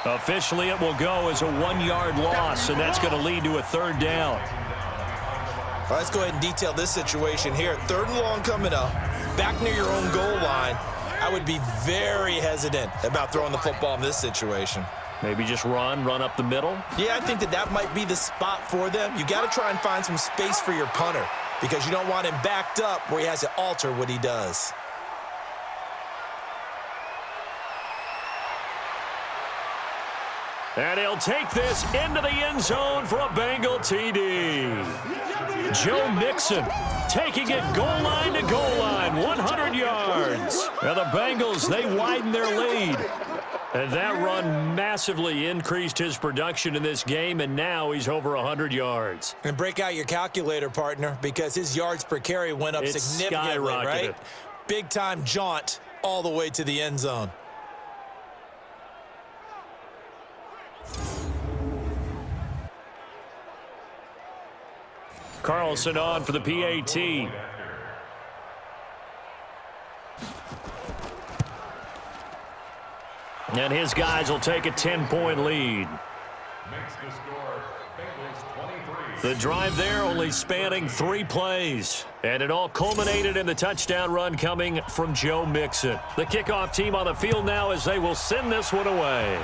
Officially, it will go as a 1 yard loss, and that's going to lead to a 3rd down. All right, let's go ahead and detail this situation here. 3rd and long coming up, back near your own goal line. I would be very hesitant about throwing the football in this situation. Maybe just run up the middle? Yeah, I think that might be the spot for them. You got to try and find some space for your punter because you don't want him backed up where he has to alter what he does. And he'll take this into the end zone for a Bengal TD. Joe Mixon taking it goal line to goal line, 100 yards. And the Bengals, they widen their lead. And that run massively increased his production in this game, and now he's over 100 yards. And break out your calculator, partner, because his yards per carry went up significantly, right? Big-time jaunt all the way to the end zone. Carlson on for the PAT. And his guys will take a 10-point lead. The drive there only spanning 3 plays. And it all culminated in the touchdown run coming from Joe Mixon. The kickoff team on the field now as they will send this one away.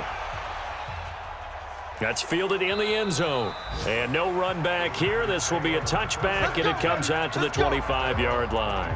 That's fielded in the end zone. And no run back here. This will be a touchback, and it comes out to the 25-yard line.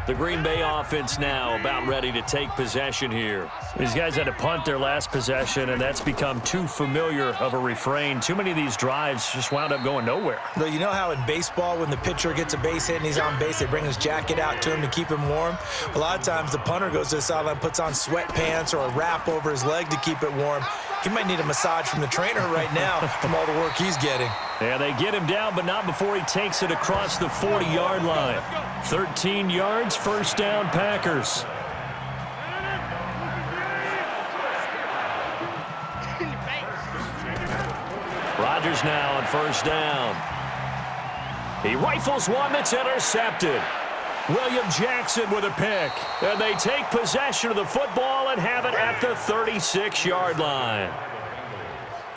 The Green Bay offense now about ready to take possession here. These guys had to punt their last possession, and that's become too familiar of a refrain. Too many of these drives just wound up going nowhere. Well, you know how in baseball when the pitcher gets a base hit and he's on base, they bring his jacket out to him to keep him warm? A lot of times the punter goes to the sideline, puts on sweatpants or a wrap over his leg to keep it warm. He might need a massage from the trainer right now from all the work he's getting. Yeah, they get him down, but not before he takes it across the 40-yard line. 13 yards, first down, Packers. Rodgers now on first down. He rifles one that's intercepted. William Jackson with a pick. And they take possession of the football and have it at the 36-yard line.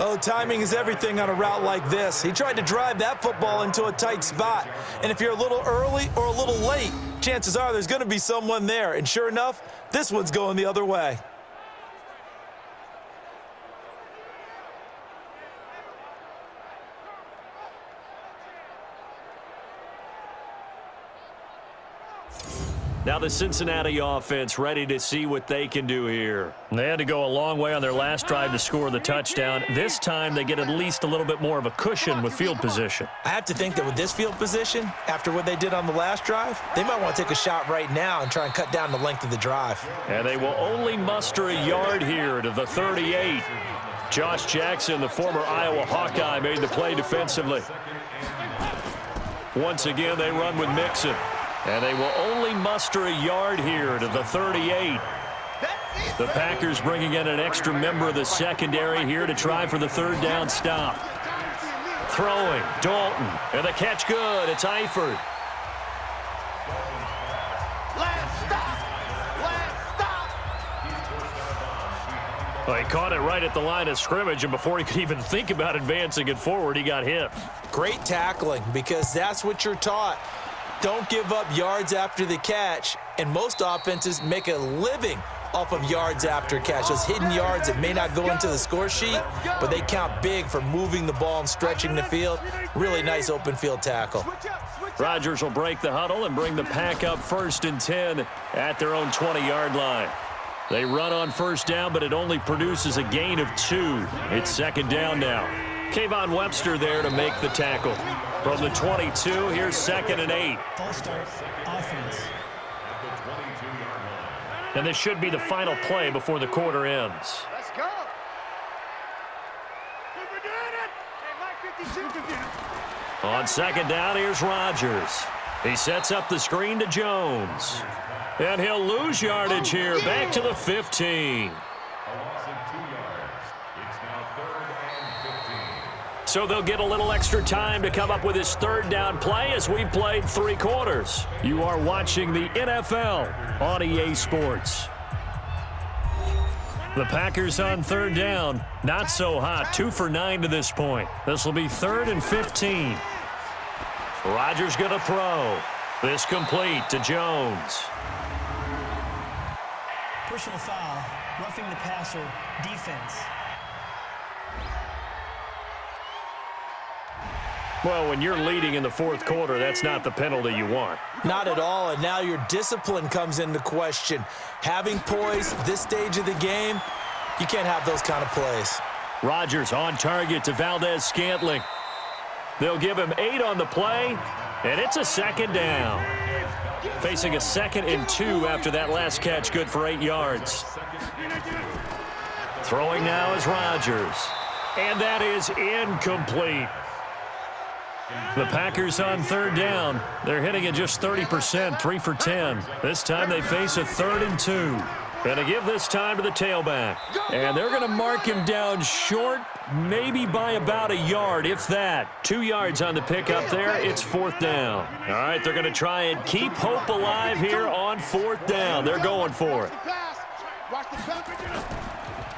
Oh, timing is everything on a route like this. He tried to drive that football into a tight spot. And if you're a little early or a little late, chances are there's going to be someone there. And sure enough, this one's going the other way. Now the Cincinnati offense ready to see what they can do here. They had to go a long way on their last drive to score the touchdown. This time they get at least a little bit more of a cushion with field position. I have to think that with this field position, after what they did on the last drive, they might want to take a shot right now and try and cut down the length of the drive. And they will only muster a yard here to the 38. Josh Jackson, the former Iowa Hawkeye, made the play defensively. Once again, they run with Mixon. And they will only muster a yard here to the 38. The Packers bringing in an extra member of the secondary here to try for the third down stop. Throwing, Dalton, and the catch good. It's Eifert. Well, he caught it right at the line of scrimmage, and before he could even think about advancing it forward, he got hit. Great tackling, because that's what you're taught. Don't give up yards after the catch, and most offenses make a living off of yards after catch. Those hidden yards that may not go into the score sheet, but they count big for moving the ball and stretching the field. Really nice open field tackle. Rodgers will break the huddle and bring the Pack up 1st and 10 at their own 20-yard line. They run on first down, but it only produces a gain of 2. It's 2nd down now. Kayvon Webster there to make the tackle. From the 22, here's 2nd and 8. False start, offense. And this should be the final play before the quarter ends. Let's go. On 2nd down, here's Rodgers. He sets up the screen to Jones. And he'll lose yardage here, back to the 15. So they'll get a little extra time to come up with his 3rd down play as we've played 3 quarters. You are watching the NFL on EA Sports. The Packers on 3rd down. Not so hot. 2 for 9 to this point. This will be 3rd and 15. Rodgers going to throw. This complete to Jones. Personal foul, roughing the passer, defense. Well, when you're leading in the 4th quarter, that's not the penalty you want. Not at all, and now your discipline comes into question. Having poise this stage of the game, you can't have those kind of plays. Rodgers on target to Valdez-Scantling. They'll give him 8 on the play, and it's a 2nd down. Facing a 2nd and 2 after that last catch, good for 8 yards. Throwing now is Rodgers, and that is incomplete. The Packers on 3rd down. They're hitting at just 30%, 3 for 10. This time they face a 3rd and 2. Going to give this time to the tailback. And they're going to mark him down short, maybe by about a yard, if that. 2 yards on the pickup there. It's 4th down. All right, they're going to try and keep hope alive here on 4th down. They're going for it.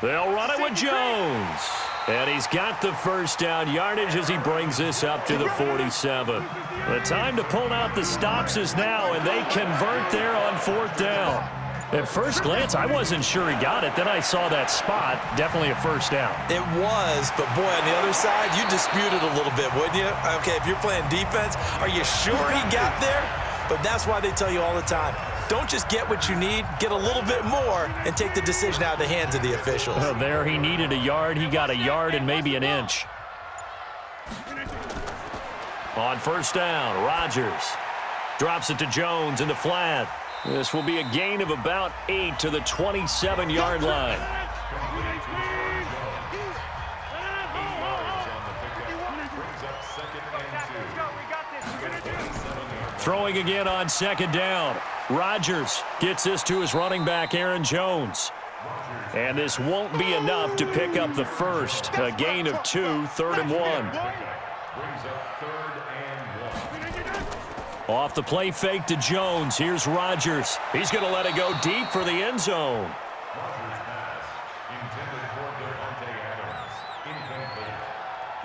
They'll run it with Jones. And he's got the 1st down yardage as he brings this up to the 47. The time to pull out the stops is now, and they convert there on 4th down. At first glance, I wasn't sure he got it. Then I saw that spot. Definitely a 1st down. It was, but boy, on the other side, you dispute it a little bit, wouldn't you? Okay, if you're playing defense, are you sure he got there? But that's why they tell you all the time, don't just get what you need, get a little bit more, and take the decision out of the hands of the officials. Well, there he needed a yard. He got a yard and maybe an inch. On 1st down, Rodgers drops it to Jones in the flat. This will be a gain of about 8 to the 27-yard line. Throwing again on 2nd down. Rodgers gets this to his running back, Aaron Jones. And this won't be enough to pick up the 1st. A gain of 2, 3rd and 1. Off the play fake to Jones. Here's Rodgers. He's going to let it go deep for the end zone.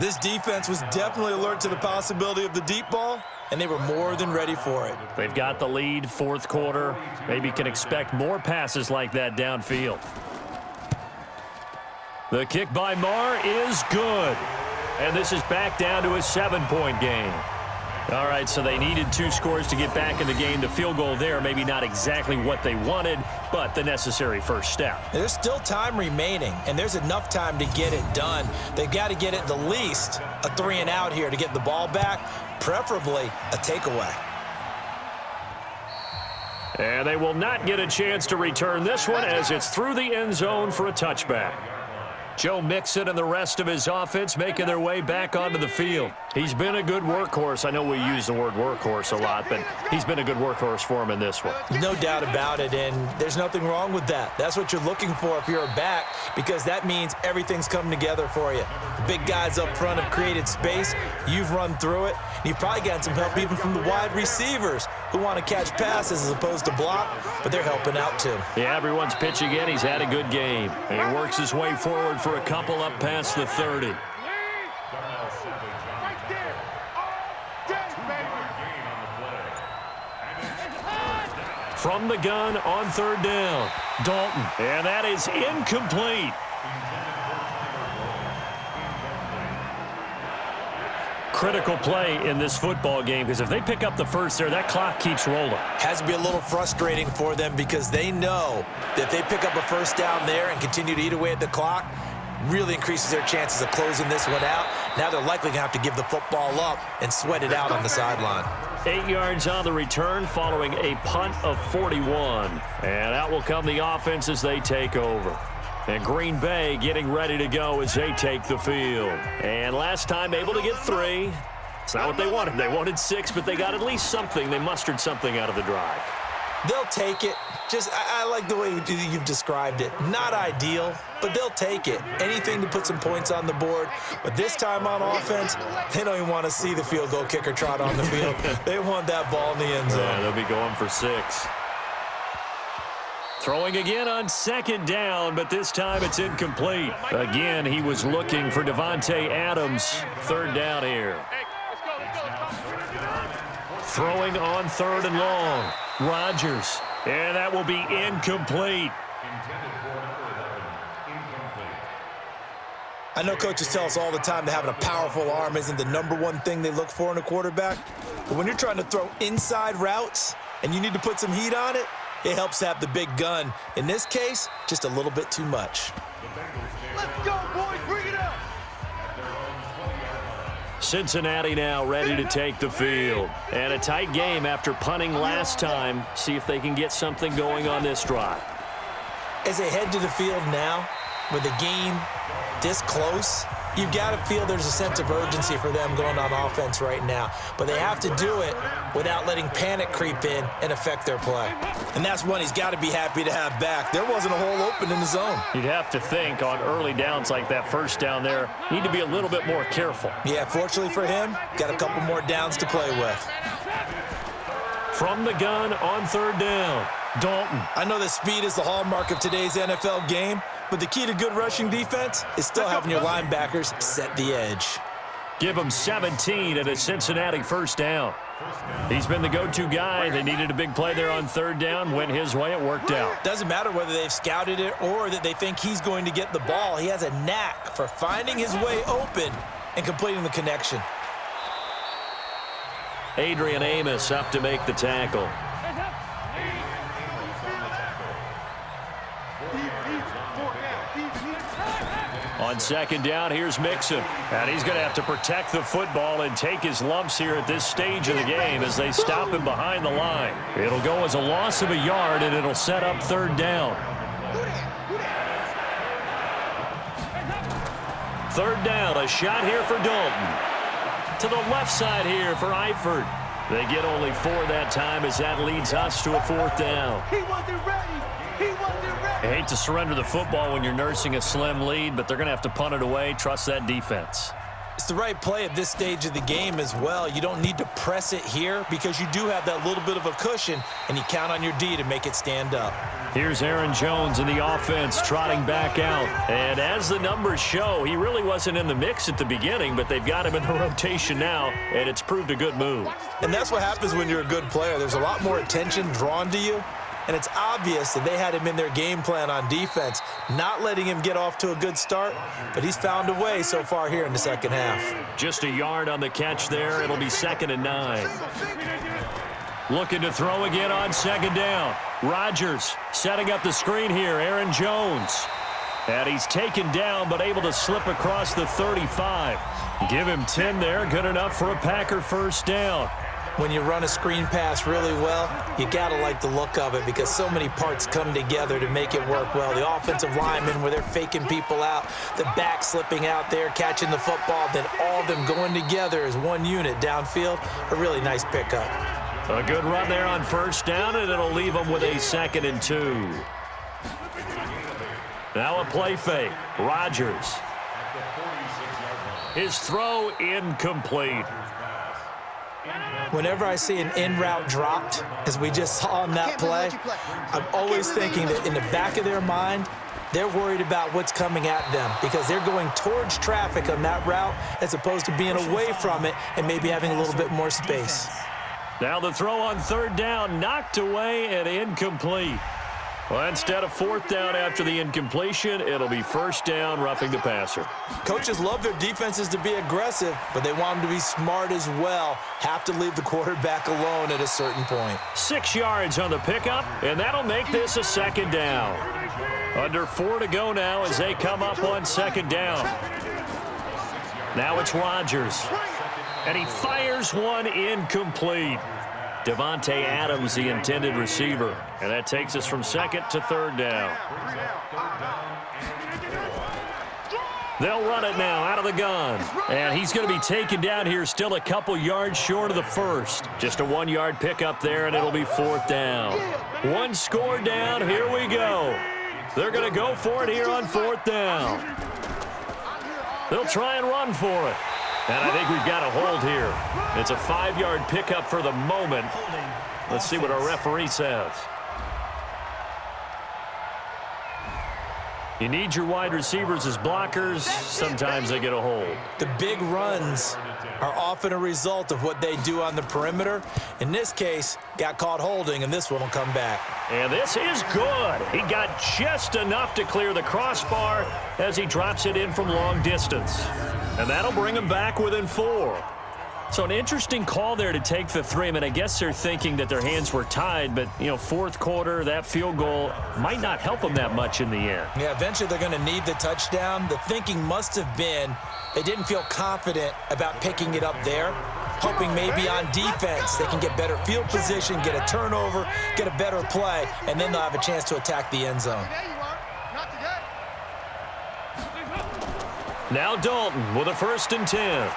This defense was definitely alert to the possibility of the deep ball, and they were more than ready for it. They've got the lead, 4th quarter. Maybe can expect more passes like that downfield. The kick by Marr is good. And this is back down to a 7-point game. All right, so they needed 2 scores to get back in the game. The field goal there, maybe not exactly what they wanted, but the necessary first step. There's still time remaining, and there's enough time to get it done. They've got to get it the least a 3-and-out here to get the ball back, preferably a takeaway. And they will not get a chance to return this one as it's through the end zone for a touchback. Joe Mixon and the rest of his offense making their way back onto the field. He's been a good workhorse. I know we use the word workhorse a lot, but he's been a good workhorse for him in this one. No doubt about it, and there's nothing wrong with that. That's what you're looking for if you're a back, because that means everything's coming together for you. The big guys up front have created space. You've run through it. You've probably gotten some help even from the wide receivers who want to catch passes as opposed to block, but they're helping out too. Yeah, everyone's pitching in. He's had a good game. And he works his way forward for a couple up past the 30. From the gun on 3rd down, Dalton. And that is incomplete. Critical play in this football game, because if they pick up the first there, that clock keeps rolling. Has to be a little frustrating for them because they know that if they pick up a first down there and continue to eat away at the clock, really increases their chances of closing this one out. Now they're likely going to have to give the football up and sweat it out on the sideline. 8 yards on the return following a punt of 41. And out will come the offense as they take over. And Green Bay getting ready to go as they take the field. And last time able to get 3. It's not what they wanted. They wanted 6, but they got at least something. They mustered something out of the drive. They'll take it. Just, I like the way you've described it. Not ideal, but they'll take it. Anything to put some points on the board. But this time on offense, they don't even want to see the field goal kicker trot on the field. They want that ball in the end zone. Yeah, they'll be going for 6. Throwing again on 2nd down, but this time it's incomplete. Again, he was looking for Devontae Adams. 3rd down here. Throwing on 3rd and long. Rodgers. And that will be incomplete. I know coaches tell us all the time that having a powerful arm isn't the #1 thing they look for in a quarterback. But when you're trying to throw inside routes and you need to put some heat on it, it helps have the big gun. In this case, just a little bit too much. Let's go, boys. Bring it up. Cincinnati now ready to take the field. And a tight game after punting last time. See if they can get something going on this drive. As they head to the field now, with the game this close, you've got to feel there's a sense of urgency for them going on offense right now. But they have to do it without letting panic creep in and affect their play. And that's one he's got to be happy to have back. There wasn't a hole open in the zone. You'd have to think on early downs like that first down there, need to be a little bit more careful. Yeah, fortunately for him, got a couple more downs to play with. From the gun on 3rd down, Dalton. I know that speed is the hallmark of today's NFL game, but the key to good rushing defense is still having your linebackers set the edge. Give him 17 and a Cincinnati first down. He's been the go-to guy. They needed a big play there on 3rd down. Went his way. It worked out. Doesn't matter whether they've scouted it or that they think he's going to get the ball. He has a knack for finding his way open and completing the connection. Adrian Amos up to make the tackle. On 2nd down, here's Mixon. And he's going to have to protect the football and take his lumps here at this stage of the game as they stop him behind the line. It'll go as a loss of a yard, and it'll set up 3rd down. 3rd down, a shot here for Dalton. To the left side here for Eifert. They get only 4 that time as that leads us to a 4th down. He wasn't ready. He wasn't ready. I hate to surrender the football when you're nursing a slim lead, but they're going to have to punt it away. Trust that defense. It's the right play at this stage of the game as well. You don't need to press it here because you do have that little bit of a cushion, and you count on your D to make it stand up. Here's Aaron Jones in the offense trotting back out. And as the numbers show, he really wasn't in the mix at the beginning, but they've got him in the rotation now, and it's proved a good move. And that's what happens when you're a good player. There's a lot more attention drawn to you, and it's obvious that they had him in their game plan on defense, not letting him get off to a good start, but he's found a way so far here in the second half. Just a yard on the catch there. It'll be 2nd and 9. Looking to throw again on 2nd down. Rodgers setting up the screen here. Aaron Jones. And he's taken down but able to slip across the 35. Give him 10 there. Good enough for a Packer first down. When you run a screen pass really well, you got to like the look of it because so many parts come together to make it work well. The offensive linemen where they're faking people out, the back slipping out there, catching the football, then all of them going together as one unit downfield. A really nice pickup. A good run there on first down, and it'll leave them with a 2nd and 2. Now a play fake. Rodgers. His throw incomplete. Whenever I see an in-route dropped, as we just saw on that play, I'm always thinking that in the back of their mind, they're worried about what's coming at them because they're going towards traffic on that route as opposed to being away from it and maybe having a little bit more space. Now the throw on 3rd down, knocked away and incomplete. Well, instead of 4th down after the incompletion, it'll be 1st down, roughing the passer. Coaches love their defenses to be aggressive, but they want them to be smart as well. Have to leave the quarterback alone at a certain point. 6 yards on the pickup, and that'll make this a 2nd down. Under 4 to go now as they come up on 2nd down. Now it's Rodgers, and he fires one incomplete. Devontae Adams, the intended receiver. And that takes us from 2nd to 3rd down. They'll run it now out of the gun. And he's going to be taken down here still a couple yards short of the first. Just a 1-yard pickup there, and it'll be 4th down. 1 score down. Here we go. They're going to go for it here on 4th down. They'll try and run for it. And I think we've got a hold here. It's a 5-yard pickup for the moment. Let's see what our referee says. You need your wide receivers as blockers. Sometimes they get a hold. The big runs are often a result of what they do on the perimeter. In this case, got caught holding, and this one will come back. And this is good. He got just enough to clear the crossbar as he drops it in from long distance. And that'll bring him back within 4. So an interesting call there to take the 3. I mean, I guess they're thinking that their hands were tied, but, you know, 4th quarter, that field goal might not help them that much in the end. Yeah, eventually they're going to need the touchdown. The thinking must have been they didn't feel confident about picking it up there, hoping maybe on defense they can get better field position, get a turnover, get a better play, and then they'll have a chance to attack the end zone. Now Dalton with a 1st and 10.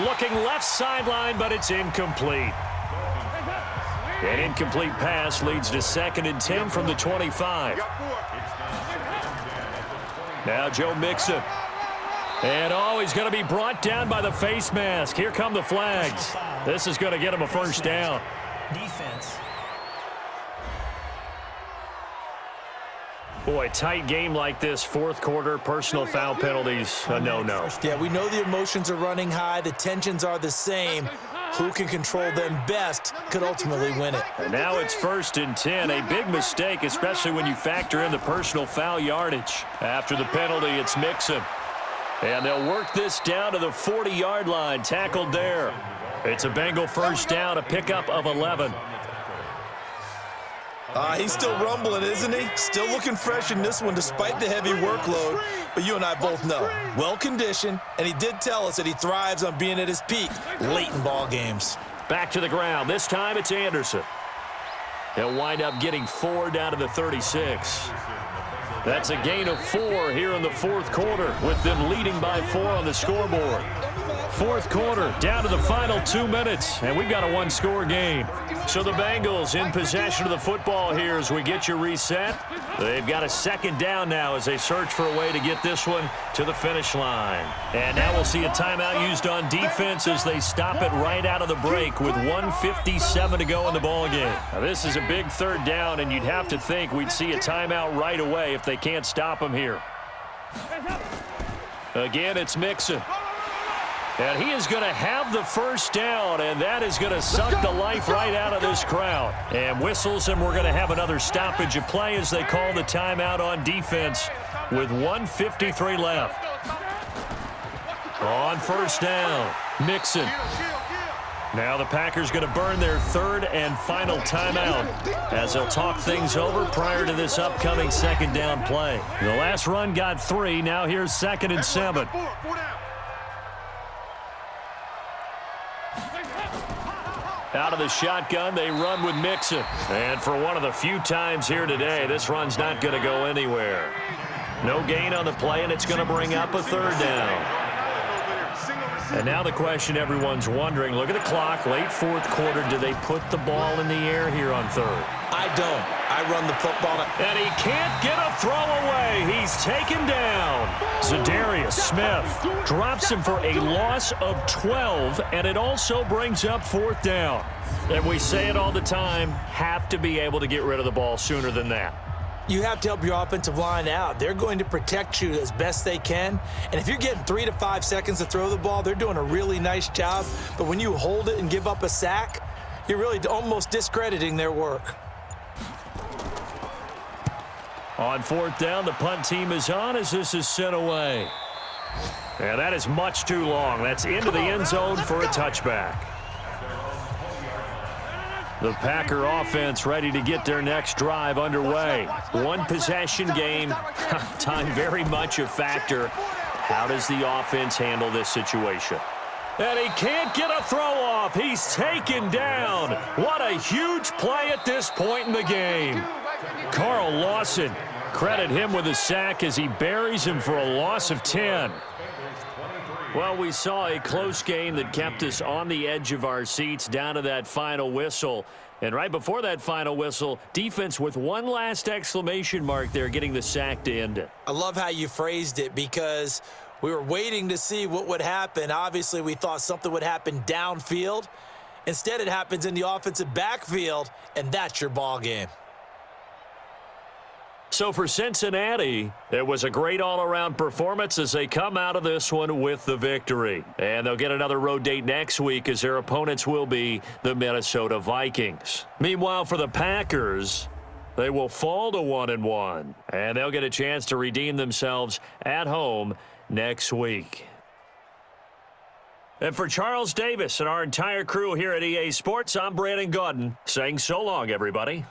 Looking left sideline, but it's incomplete. An incomplete pass leads to 2nd and 10 from the 25. Now Joe Mixon. And he's going to be brought down by the face mask. Here come the flags. This is going to get him a 1st down. Defense. Boy, tight game like this, 4th quarter, personal foul penalties, a no-no. Yeah, we know the emotions are running high. The tensions are the same. Who can control them best could ultimately win it. And now it's 1st and 10, a big mistake, especially when you factor in the personal foul yardage. After the penalty, it's Mixon. And they'll work this down to the 40-yard line, tackled there. It's a Bengal 1st down, a pickup of 11. He's still rumbling, isn't he? Still looking fresh in this one despite the heavy workload. But you and I both know, well-conditioned, and he did tell us that he thrives on being at his peak late in ball games. Back to the ground. This time it's Anderson. He'll wind up getting 4 down to the 36. That's a gain of 4 here in the 4th quarter, with them leading by 4 on the scoreboard. 4th quarter, down to the final 2 minutes, and we've got a 1-score game. So the Bengals in possession of the football here as we get you reset. They've got a 2nd down now as they search for a way to get this one to the finish line. And now we'll see a timeout used on defense as they stop it right out of the break with 1:57 to go in the ballgame. Now this is a big 3rd down, and you'd have to think we'd see a timeout right away if they can't stop them here. Again, it's Mixon. And he is going to have the first down, and that is going to suck the life right out of this crowd. And whistles, and we're going to have another stoppage of play as they call the timeout on defense with 1:53 left. On first down, Mixon. Now the Packers going to burn their third and final timeout as they'll talk things over prior to this upcoming second down play. The last run got 3. Now here's 2nd and 7. Out of the shotgun, they run with Mixon. And for one of the few times here today, this run's not going to go anywhere. No gain on the play, and it's going to bring up a 3rd down. And now the question everyone's wondering, look at the clock, late 4th quarter, do they put the ball in the air here on 3rd? I don't. I run the football. And he can't get a throw away. He's taken down. Zadarius Smith drops him for a loss of 12, and it also brings up 4th down. And we say it all the time, have to be able to get rid of the ball sooner than that. You have to help your offensive line out. They're going to protect you as best they can. And if you're getting 3 to 5 seconds to throw the ball, they're doing a really nice job. But when you hold it and give up a sack, you're really almost discrediting their work. On 4th down, the punt team is on as this is sent away. And that is much too long. That's into the end zone for a touchback. The Packer offense ready to get their next drive underway. One possession game. Time very much a factor. How does the offense handle this situation? And he can't get a throw off. He's taken down. What a huge play at this point in the game. Carl Lawson, credit him with a sack as he buries him for a loss of 10. Well, we saw a close game that kept us on the edge of our seats down to that final whistle. And right before that final whistle, defense with one last exclamation mark there, getting the sack to end it. I love how you phrased it because we were waiting to see what would happen. Obviously, we thought something would happen downfield. Instead, it happens in the offensive backfield, and that's your ball game. So for Cincinnati, it was a great all-around performance as they come out of this one with the victory. And they'll get another road date next week as their opponents will be the Minnesota Vikings. Meanwhile, for the Packers, they will fall to 1-1, and they'll get a chance to redeem themselves at home next week. And for Charles Davis and our entire crew here at EA Sports, I'm Brandon Gaudin saying so long, everybody.